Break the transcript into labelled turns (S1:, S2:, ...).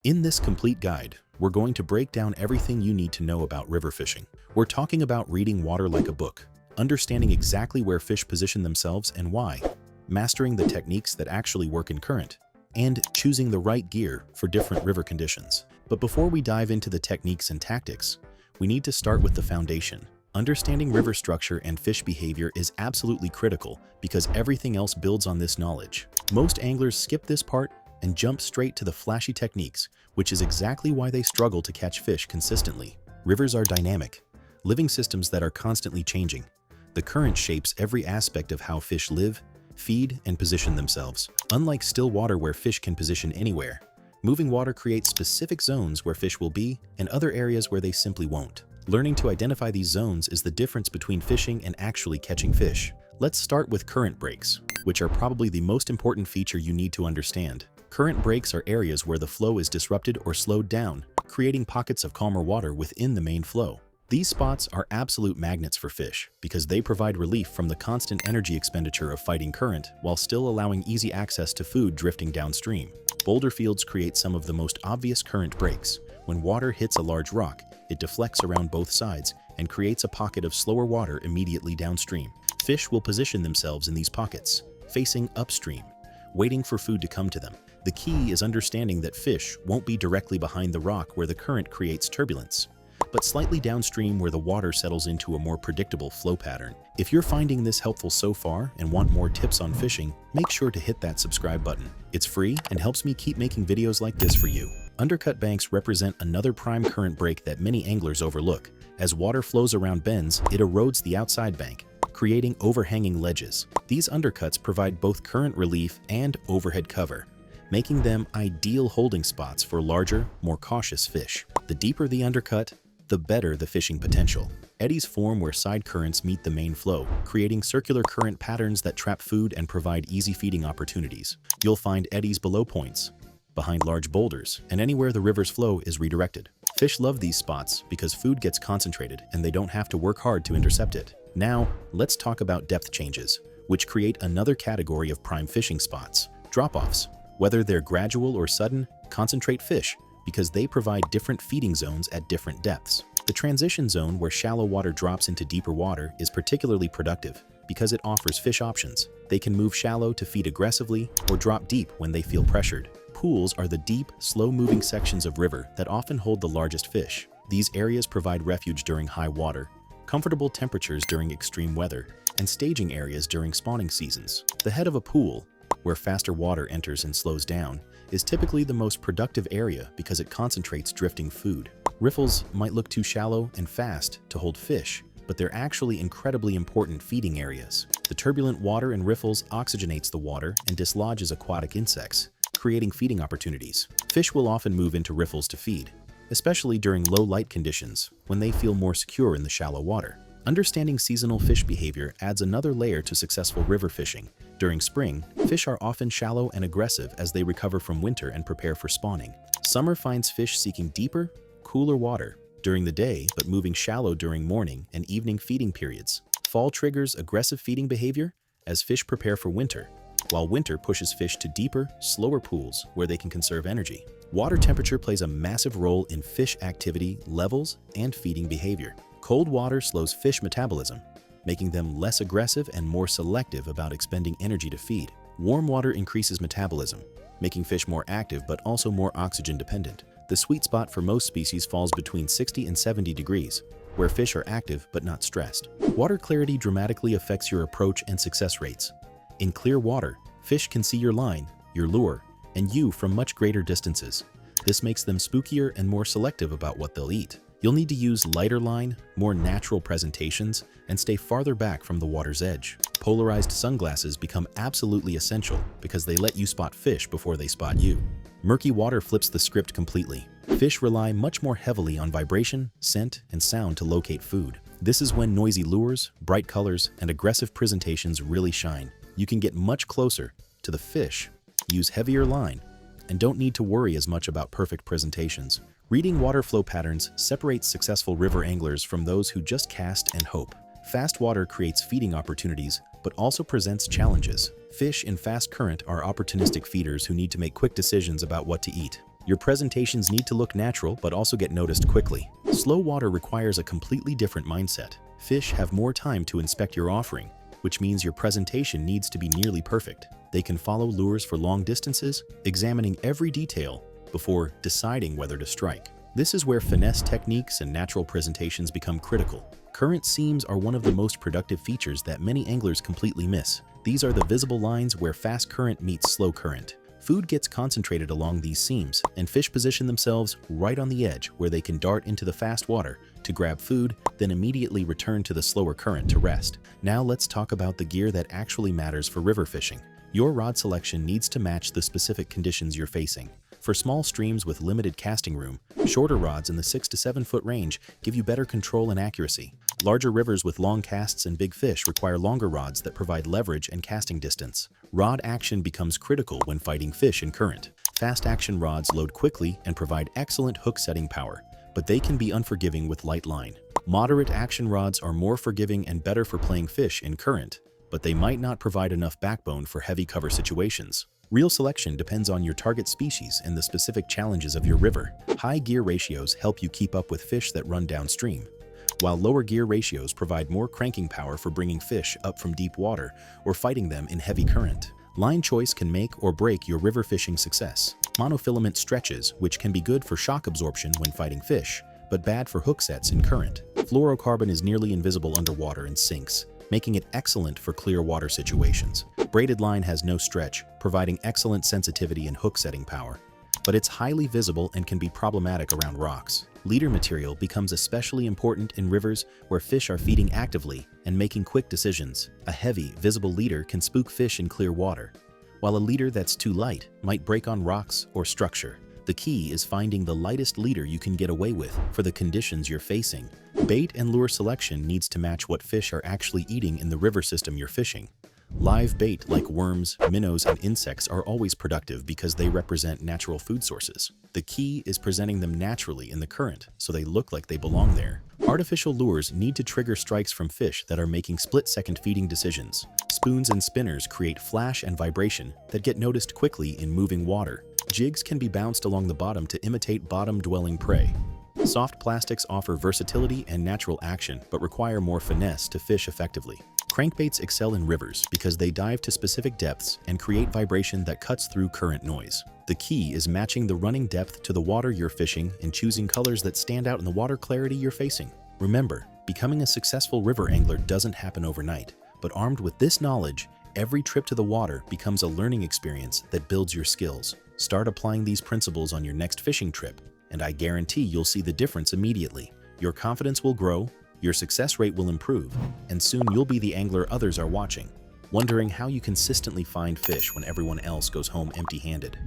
S1: In this complete guide, we're going to break down everything you need to know about river fishing. We're talking about reading water like a book, understanding exactly where fish position themselves and why, mastering the techniques that actually work in current, and choosing the right gear for different river conditions. But before we dive into the techniques and tactics, we need to start with the foundation. Understanding river structure and fish behavior is absolutely critical because everything else builds on this knowledge. Most anglers skip this part and jump straight to the flashy techniques, which is exactly why they struggle to catch fish consistently. Rivers are dynamic, living systems that are constantly changing. The current shapes every aspect of how fish live, feed, and position themselves. Unlike still water where fish can position anywhere, moving water creates specific zones where fish will be and other areas where they simply won't. Learning to identify these zones is the difference between fishing and actually catching fish. Let's start with current breaks, which are probably the most important feature you need to understand. Current breaks are areas where the flow is disrupted or slowed down, creating pockets of calmer water within the main flow. These spots are absolute magnets for fish because they provide relief from the constant energy expenditure of fighting current while still allowing easy access to food drifting downstream. Boulder fields create some of the most obvious current breaks. When water hits a large rock, it deflects around both sides and creates a pocket of slower water immediately downstream. Fish will position themselves in these pockets, facing upstream, waiting for food to come to them. The key is understanding that fish won't be directly behind the rock where the current creates turbulence, but slightly downstream where the water settles into a more predictable flow pattern. If you're finding this helpful so far and want more tips on fishing, make sure to hit that subscribe button. It's free and helps me keep making videos like this for you. Undercut banks represent another prime current break that many anglers overlook. As water flows around bends, it erodes the outside bank, creating overhanging ledges. These undercuts provide both current relief and overhead cover, making them ideal holding spots for larger, more cautious fish. The deeper the undercut, the better the fishing potential. Eddies form where side currents meet the main flow, creating circular current patterns that trap food and provide easy feeding opportunities. You'll find eddies below points, behind large boulders, and anywhere the river's flow is redirected. Fish love these spots because food gets concentrated and they don't have to work hard to intercept it. Now, let's talk about depth changes, which create another category of prime fishing spots. Drop-offs, whether they're gradual or sudden, concentrate fish because they provide different feeding zones at different depths. The transition zone where shallow water drops into deeper water is particularly productive because it offers fish options. They can move shallow to feed aggressively or drop deep when they feel pressured. Pools are the deep, slow-moving sections of river that often hold the largest fish. These areas provide refuge during high water, comfortable temperatures during extreme weather, and staging areas during spawning seasons. The head of a pool, where faster water enters and slows down, is typically the most productive area because it concentrates drifting food. Riffles might look too shallow and fast to hold fish, but they're actually incredibly important feeding areas. The turbulent water in riffles oxygenates the water and dislodges aquatic insects, creating feeding opportunities. Fish will often move into riffles to feed, especially during low light conditions when they feel more secure in the shallow water. Understanding seasonal fish behavior adds another layer to successful river fishing. During spring, fish are often shallow and aggressive as they recover from winter and prepare for spawning. Summer finds fish seeking deeper, cooler water during the day but moving shallow during morning and evening feeding periods. Fall triggers aggressive feeding behavior as fish prepare for winter, while winter pushes fish to deeper, slower pools where they can conserve energy. Water temperature plays a massive role in fish activity levels and feeding behavior. Cold water slows fish metabolism, making them less aggressive and more selective about expending energy to feed. Warm water increases metabolism, making fish more active but also more oxygen dependent. The sweet spot for most species falls between 60 and 70 degrees, where fish are active but not stressed. Water clarity dramatically affects your approach and success rates. In clear water, fish can see your line, your lure, and you from much greater distances. This makes them spookier and more selective about what they'll eat. You'll need to use lighter line, more natural presentations, and stay farther back from the water's edge. Polarized sunglasses become absolutely essential because they let you spot fish before they spot you. Murky water flips the script completely. Fish rely much more heavily on vibration, scent, and sound to locate food. This is when noisy lures, bright colors, and aggressive presentations really shine. You can get much closer to the fish, use heavier line, and don't need to worry as much about perfect presentations. Reading water flow patterns separates successful river anglers from those who just cast and hope. Fast water creates feeding opportunities, but also presents challenges. Fish in fast current are opportunistic feeders who need to make quick decisions about what to eat. Your presentations need to look natural but also get noticed quickly. Slow water requires a completely different mindset. Fish have more time to inspect your offering, which means your presentation needs to be nearly perfect. They can follow lures for long distances, examining every detail before deciding whether to strike. This is where finesse techniques and natural presentations become critical. Current seams are one of the most productive features that many anglers completely miss. These are the visible lines where fast current meets slow current. Food gets concentrated along these seams, and fish position themselves right on the edge where they can dart into the fast water to grab food, then immediately return to the slower current to rest. Now let's talk about the gear that actually matters for river fishing. Your rod selection needs to match the specific conditions you're facing. For small streams with limited casting room, shorter rods in the 6 to 7 foot range give you better control and accuracy. Larger rivers with long casts and big fish require longer rods that provide leverage and casting distance. Rod action becomes critical when fighting fish in current. Fast action rods load quickly and provide excellent hook setting power, but they can be unforgiving with light line. Moderate action rods are more forgiving and better for playing fish in current, but they might not provide enough backbone for heavy cover situations. Real selection depends on your target species and the specific challenges of your river. High gear ratios help you keep up with fish that run downstream, while lower gear ratios provide more cranking power for bringing fish up from deep water or fighting them in heavy current. Line choice can make or break your river fishing success. Monofilament stretches, which can be good for shock absorption when fighting fish, but bad for hook sets in current. Fluorocarbon is nearly invisible underwater and sinks, making it excellent for clear water situations. Braided line has no stretch, providing excellent sensitivity and hook setting power, but it's highly visible and can be problematic around rocks. Leader material becomes especially important in rivers where fish are feeding actively and making quick decisions. A heavy, visible leader can spook fish in clear water, while a leader that's too light might break on rocks or structure. The key is finding the lightest leader you can get away with for the conditions you're facing. Bait and lure selection needs to match what fish are actually eating in the river system you're fishing. Live bait like worms, minnows, and insects are always productive because they represent natural food sources. The key is presenting them naturally in the current so they look like they belong there. Artificial lures need to trigger strikes from fish that are making split-second feeding decisions. Spoons and spinners create flash and vibration that get noticed quickly in moving water. Jigs can be bounced along the bottom to imitate bottom-dwelling prey. Soft plastics offer versatility and natural action but require more finesse to fish effectively. Crankbaits excel in rivers because they dive to specific depths and create vibration that cuts through current noise. The key is matching the running depth to the water you're fishing and choosing colors that stand out in the water clarity you're facing. Remember, becoming a successful river angler doesn't happen overnight, but armed with this knowledge, every trip to the water becomes a learning experience that builds your skills. Start applying these principles on your next fishing trip, and I guarantee you'll see the difference immediately. Your confidence will grow, your success rate will improve, and soon you'll be the angler others are watching, wondering how you consistently find fish when everyone else goes home empty-handed.